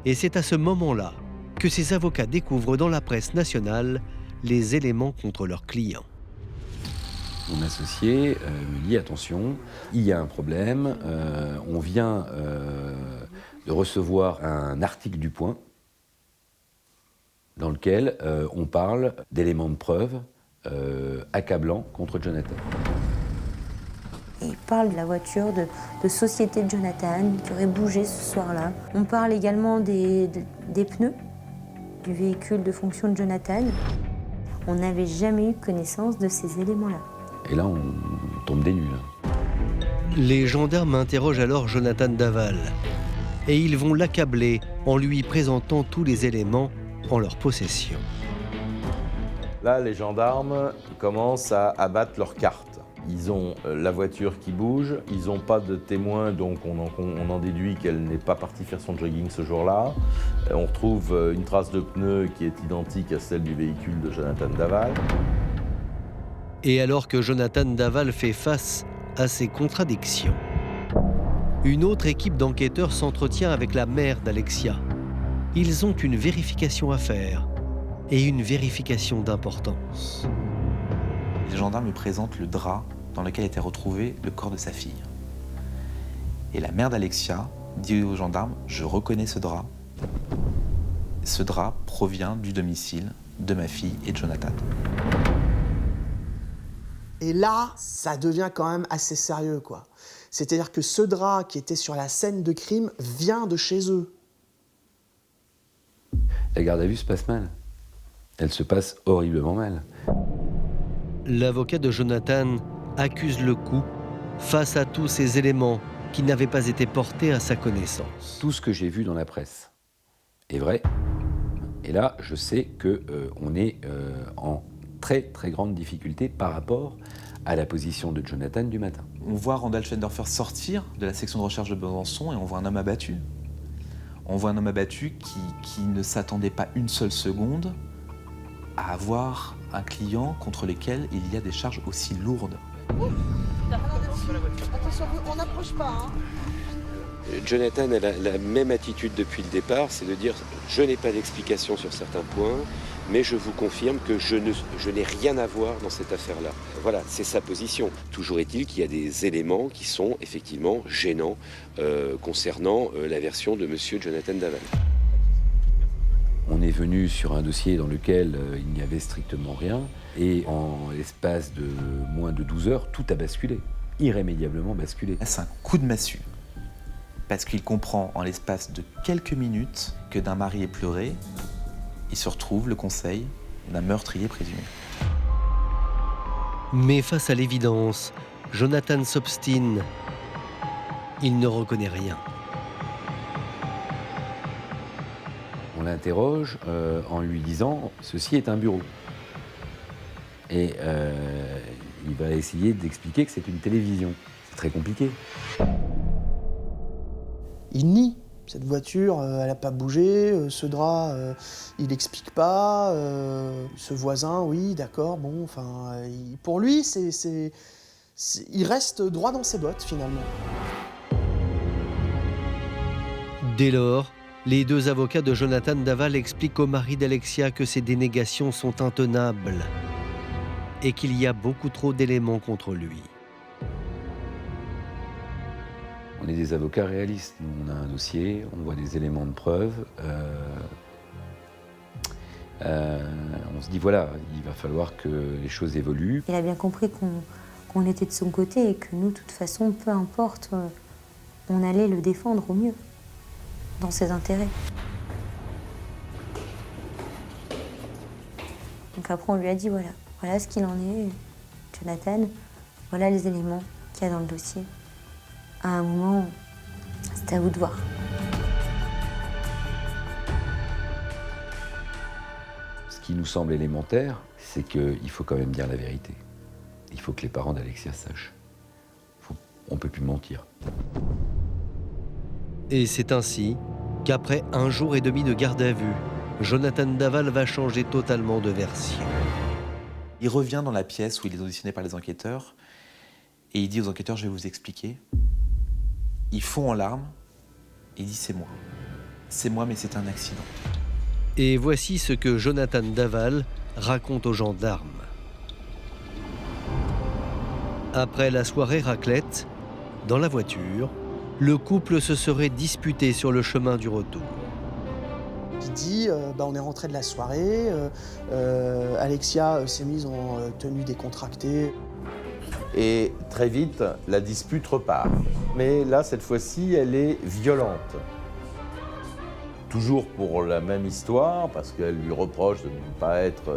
Et c'est à ce moment-là que ses avocats découvrent dans la presse nationale les éléments contre leur client. Mon associé me dit « Attention, il y a un problème, on vient de recevoir un article du Point dans lequel on parle d'éléments de preuve accablants contre Jonathan. » Il parle de la voiture de société de Jonathan qui aurait bougé ce soir-là. On parle également des pneus du véhicule de fonction de Jonathan. On n'avait jamais eu connaissance de ces éléments-là. Et là, on tombe des nues. Les gendarmes interrogent alors Jonathan Daval et ils vont l'accabler en lui présentant tous les éléments en leur possession. Là, les gendarmes commencent à abattre leurs cartes. Ils ont la voiture qui bouge, ils n'ont pas de témoins, donc on en déduit qu'elle n'est pas partie faire son jogging ce jour-là. On retrouve une trace de pneu qui est identique à celle du véhicule de Jonathan Daval. Et alors que Jonathan Daval fait face à ces contradictions, une autre équipe d'enquêteurs s'entretient avec la mère d'Alexia. Ils ont une vérification à faire, et une vérification d'importance. Les gendarmes lui présentent le drap dans lequel était retrouvé le corps de sa fille. Et la mère d'Alexia dit aux gendarmes « Je reconnais ce drap. Ce drap provient du domicile de ma fille et de Jonathan. » Et là, ça devient quand même assez sérieux, quoi. C'est-à-dire que ce drap qui était sur la scène de crime vient de chez eux. La garde à vue se passe mal. Elle se passe horriblement mal. L'avocat de Jonathan accuse le coup face à tous ces éléments qui n'avaient pas été portés à sa connaissance. Tout ce que j'ai vu dans la presse est vrai. Et là, je sais qu'on est en très très grande difficulté par rapport à la position de Jonathan du matin. On voit Randall Schneiderfer sortir de la section de recherche de Besançon et on voit un homme abattu. On voit un homme abattu qui ne s'attendait pas une seule seconde à avoir un client contre lequel il y a des charges aussi lourdes. Attention, on n'approche pas. Hein. Jonathan a la même attitude depuis le départ, c'est de dire « je n'ai pas d'explication sur certains points, mais je vous confirme que je n'ai rien à voir dans cette affaire-là ». Voilà, c'est sa position. Toujours est-il qu'il y a des éléments qui sont effectivement gênants concernant la version de monsieur Jonathan Daval. On est venu sur un dossier dans lequel il n'y avait strictement rien, et en l'espace de moins de 12 heures, tout a basculé, irrémédiablement basculé. C'est un coup de massue, parce qu'il comprend en l'espace de quelques minutes que d'un mari éploré, il se retrouve le conseil d'un meurtrier présumé. Mais face à l'évidence, Jonathan s'obstine. Il ne reconnaît rien. On l'interroge en lui disant « ceci est un bureau ». Et il va essayer d'expliquer que c'est une télévision. C'est très compliqué. Il nie Cette voiture, elle n'a pas bougé, ce drap, il n'explique pas, ce voisin, oui, d'accord, bon, enfin, pour lui, il reste droit dans ses bottes, finalement. Dès lors, les deux avocats de Jonathan Daval expliquent au mari d'Alexia que ces dénégations sont intenables et qu'il y a beaucoup trop d'éléments contre lui. On est des avocats réalistes. Nous, on a un dossier, on voit des éléments de preuve. On se dit, voilà, il va falloir que les choses évoluent. Il a bien compris qu'on était de son côté et que nous, de toute façon, peu importe, on allait le défendre au mieux, dans ses intérêts. Donc après, on lui a dit, voilà ce qu'il en est, Jonathan, voilà les éléments qu'il y a dans le dossier. À un moment, c'était à vous de voir. Ce qui nous semble élémentaire, c'est qu'il faut quand même dire la vérité. Il faut que les parents d'Alexia sachent. On ne peut plus mentir. Et c'est ainsi qu'après 1 jour et demi de garde à vue, Jonathan Daval va changer totalement de version. Il revient dans la pièce où il est auditionné par les enquêteurs et il dit aux enquêteurs, je vais vous expliquer. Il fond en larmes et il dit, c'est moi. C'est moi, mais c'est un accident. Et voici ce que Jonathan Daval raconte aux gendarmes. Après la soirée raclette, dans la voiture, le couple se serait disputé sur le chemin du retour. Il dit, on est rentré de la soirée, Alexia s'est mise en tenue décontractée. Et très vite, la dispute repart. Mais là, cette fois-ci, elle est violente. Toujours pour la même histoire, parce qu'elle lui reproche de ne pas être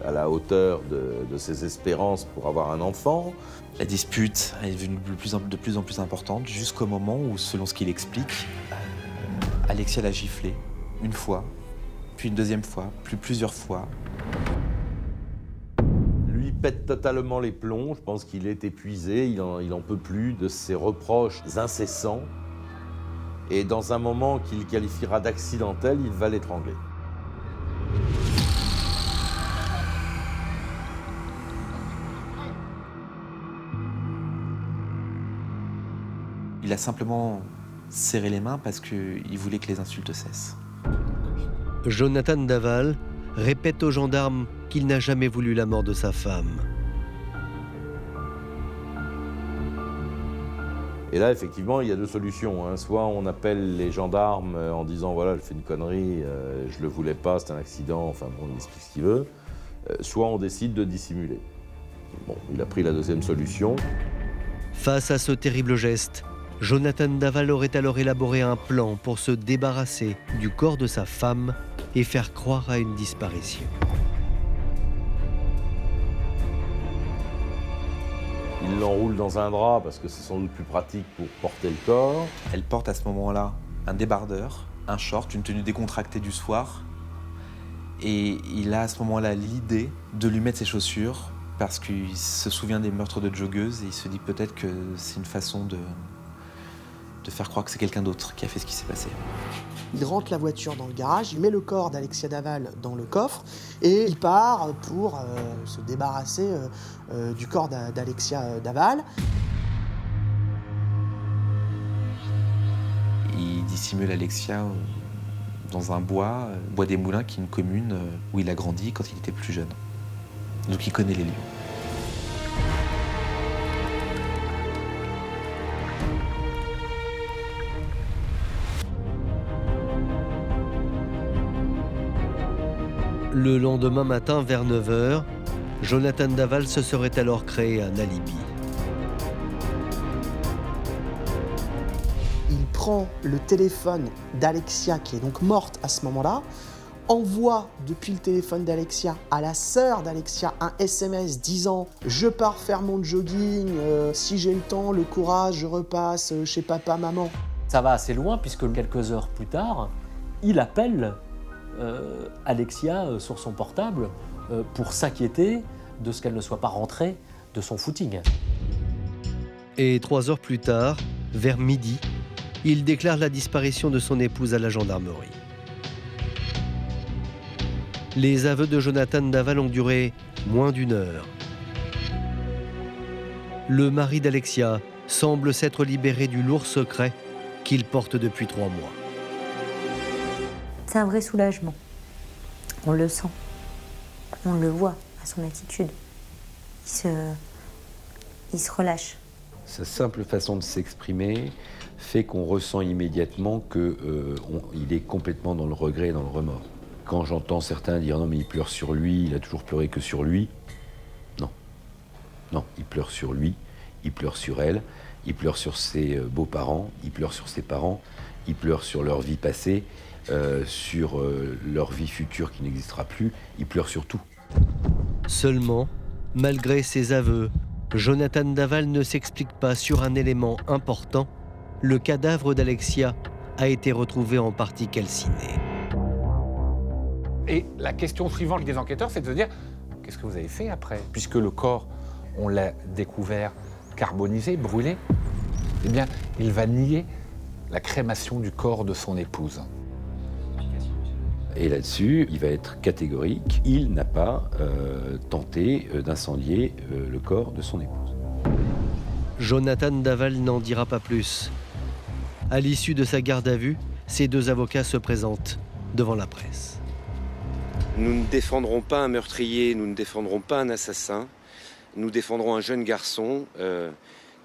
à la hauteur de ses espérances pour avoir un enfant. La dispute est devenue de plus en plus importante, jusqu'au moment où, selon ce qu'il explique, Alexia l'a giflé une fois, puis une deuxième fois, puis plusieurs fois. Lui pète totalement les plombs, je pense qu'il est épuisé, il en peut plus de ses reproches incessants. Et dans un moment qu'il qualifiera d'accidentel, il va l'étrangler. Il a simplement serré les mains parce qu'il voulait que les insultes cessent. Jonathan Daval répète aux gendarmes qu'il n'a jamais voulu la mort de sa femme. Et là, effectivement, il y a 2 solutions. Hein. Soit on appelle les gendarmes en disant « voilà, elle fait une connerie, je le voulais pas, c'est un accident », enfin bon, il explique ce qu'il veut. Soit on décide de dissimuler. Bon, il a pris la 2e solution. Face à ce terrible geste, Jonathan Daval aurait alors élaboré un plan pour se débarrasser du corps de sa femme et faire croire à une disparition. Il l'enroule dans un drap parce que c'est sans doute plus pratique pour porter le corps. Elle porte à ce moment-là un débardeur, un short, une tenue décontractée du soir. Et il a à ce moment-là l'idée de lui mettre ses chaussures parce qu'il se souvient des meurtres de joggeuses et il se dit peut-être que c'est une façon de faire croire que c'est quelqu'un d'autre qui a fait ce qui s'est passé. Il rentre la voiture dans le garage, il met le corps d'Alexia Daval dans le coffre et il part pour se débarrasser du corps d'Alexia Daval. Il dissimule Alexia dans un bois des Moulins, qui est une commune où il a grandi quand il était plus jeune. Donc il connaît les lieux. Le lendemain matin, vers 9 h, Jonathan Daval se serait alors créé un alibi. Il prend le téléphone d'Alexia, qui est donc morte à ce moment-là, envoie depuis le téléphone d'Alexia à la sœur d'Alexia un SMS disant « Je pars faire mon jogging, si j'ai le temps, le courage, je repasse chez papa, maman ». Ça va assez loin puisque quelques heures plus tard, il appelle Alexia sur son portable pour s'inquiéter de ce qu'elle ne soit pas rentrée de son footing. Et 3 heures plus tard, vers midi, il déclare la disparition de son épouse à la gendarmerie. Les aveux de Jonathan Daval ont duré moins d'1 heure. Le mari d'Alexia semble s'être libéré du lourd secret qu'il porte depuis 3 mois. C'est un vrai soulagement. On le sent. On le voit à son attitude. Il se relâche. Sa simple façon de s'exprimer fait qu'on ressent immédiatement qu'il est complètement dans le regret et dans le remords. Quand j'entends certains dire « non mais il pleure sur lui, il a toujours pleuré que sur lui », non. Non, il pleure sur lui, il pleure sur elle, il pleure sur ses beaux-parents, il pleure sur ses parents, il pleure sur leur vie passée, sur leur vie future qui n'existera plus, il pleure sur tout. Seulement, malgré ses aveux, Jonathan Daval ne s'explique pas sur un élément important. Le cadavre d'Alexia a été retrouvé en partie calciné. Et la question suivante des enquêteurs, c'est de se dire qu'est-ce que vous avez fait après? Puisque le corps, on l'a découvert carbonisé, brûlé, eh bien, il va nier la crémation du corps de son épouse. Et là-dessus, il va être catégorique. Il n'a pas tenté d'incendier le corps de son épouse. Jonathan Daval n'en dira pas plus. À l'issue de sa garde à vue, ses 2 avocats se présentent devant la presse. Nous ne défendrons pas un meurtrier, nous ne défendrons pas un assassin. Nous défendrons un jeune garçon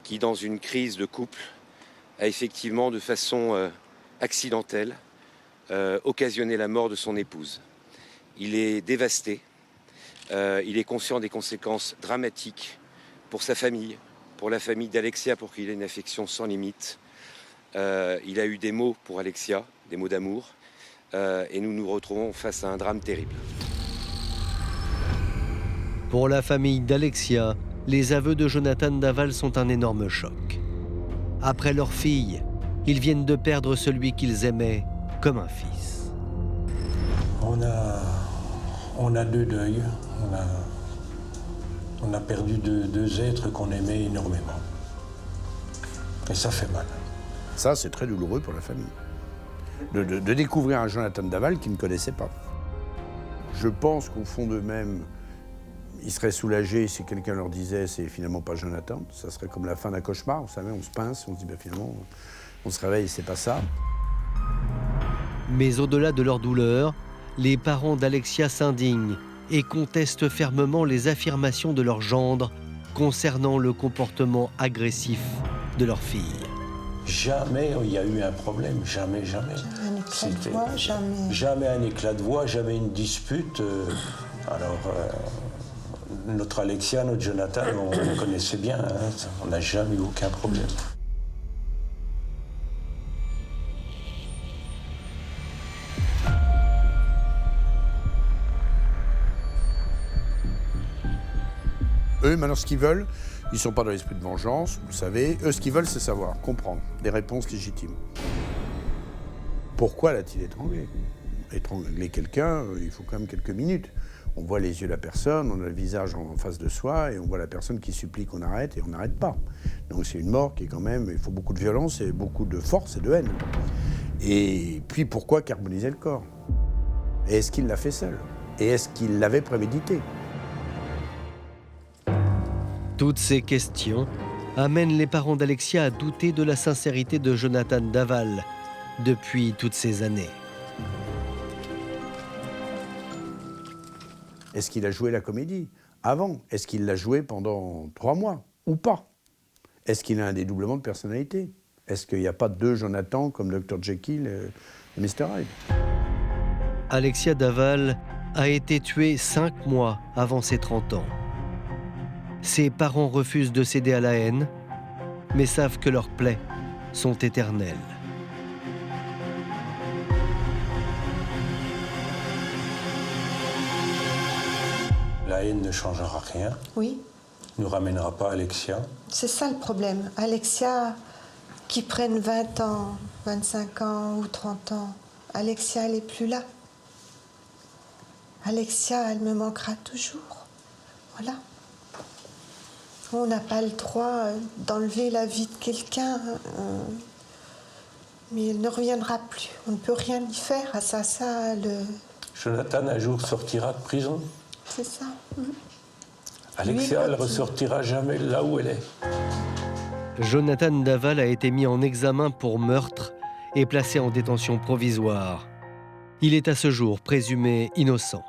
qui, dans une crise de couple, a effectivement, de façon accidentelle, occasionné la mort de son épouse. Il est dévasté, il est conscient des conséquences dramatiques pour sa famille, pour la famille d'Alexia, pour qui il a une affection sans limite. Il a eu des mots pour Alexia, des mots d'amour, et nous nous retrouvons face à un drame terrible. Pour la famille d'Alexia, les aveux de Jonathan Daval sont un énorme choc. Après leur fille, ils viennent de perdre celui qu'ils aimaient comme un fils. On a 2 deuils. On a perdu 2 êtres qu'on aimait énormément. Et ça fait mal. Ça, c'est très douloureux pour la famille. De découvrir un Jonathan Daval qu'ils ne connaissaient pas. Je pense qu'au fond d'eux-mêmes, ils seraient soulagés si quelqu'un leur disait c'est finalement pas Jonathan. Ça serait comme la fin d'un cauchemar, vous savez, on se pince, on se dit finalement, on se réveille, c'est pas ça. Mais au-delà de leur douleur, les parents d'Alexia s'indignent et contestent fermement les affirmations de leur gendre concernant le comportement agressif de leur fille. Jamais il y a eu un problème, jamais. Jamais un éclat de voix, jamais. Jamais un éclat de voix, jamais une dispute. Notre Alexia, notre Jonathan, on le connaissait bien, hein, on n'a jamais eu aucun problème. Eux, maintenant, ce qu'ils veulent, ils ne sont pas dans l'esprit de vengeance, vous le savez. Eux, ce qu'ils veulent, c'est savoir, comprendre, des réponses légitimes. Pourquoi l'a-t-il étranglé? Étrangler quelqu'un, il faut quand même quelques minutes. On voit les yeux de la personne, on a le visage en face de soi, et on voit la personne qui supplie qu'on arrête, et on n'arrête pas. Donc c'est une mort qui est quand même, il faut beaucoup de violence, et beaucoup de force et de haine. Et puis pourquoi carboniser le corps? Et est-ce qu'il l'a fait seul? Et est-ce qu'il l'avait prémédité? Toutes ces questions amènent les parents d'Alexia à douter de la sincérité de Jonathan Daval depuis toutes ces années. Est-ce qu'il a joué la comédie avant? Est-ce qu'il l'a joué pendant 3 mois ou pas? Est-ce qu'il a un dédoublement de personnalité? Est-ce qu'il n'y a pas 2 Jonathan comme Dr Jekyll et Mr Hyde? Alexia Daval a été tuée 5 mois avant ses 30 ans. Ses parents refusent de céder à la haine, mais savent que leurs plaies sont éternelles. La haine ne changera rien. Oui. Ne nous ramènera pas Alexia. C'est ça le problème. Alexia, qui prenne 20 ans, 25 ans ou 30 ans, Alexia, elle n'est plus là. Alexia, elle me manquera toujours. Voilà. On n'a pas le droit d'enlever la vie de quelqu'un. Mais il ne reviendra plus. On ne peut rien y faire à ça. Jonathan, un jour, sortira de prison. C'est ça. Alexia, elle ne ressortira jamais là où elle est. Jonathan Daval a été mis en examen pour meurtre et placé en détention provisoire. Il est à ce jour présumé innocent.